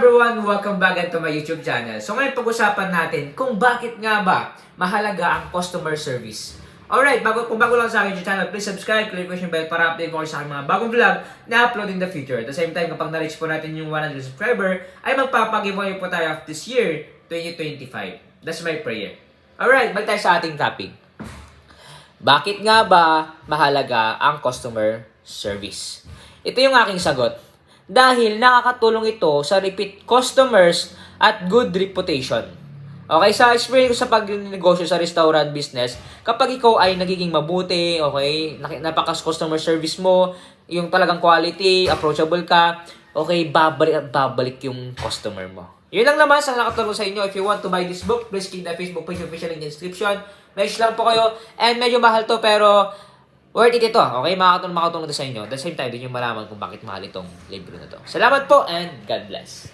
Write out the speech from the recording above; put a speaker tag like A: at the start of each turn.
A: everyone! Welcome back to my YouTube channel. So ngayon pag-usapan natin kung bakit nga ba mahalaga ang customer service. Alright, kung bago lang sa akin YouTube channel, please subscribe, click the bell para update mo kayo sa aking mga bagong vlog na upload in the future. At the same time, kapag na-reach po natin yung 100 subscriber, ay magpapag-giveaway po tayo of this year, 2025. That's my prayer. Alright, balik tayo sa ating topic. Bakit nga ba mahalaga ang customer service? Ito yung aking sagot. Dahil nakakatulong ito sa repeat customers at good reputation. Okay, sa experience ko sa pagnegosyo sa restaurant business, kapag ikaw ay nagiging mabuti, okay, napakas customer service mo, yung talagang quality, approachable ka, okay, babalik at babalik yung customer mo. Yun lang naman sa nakatulong sa inyo. If you want to buy this book, please click the Facebook page official in the description. Message lang po kayo. And medyo mahal to pero worth it ito. Okay, makakatulong ito sa inyo. At the same time, din yung malaman kung bakit mahal itong libro na to. Salamat po and God bless.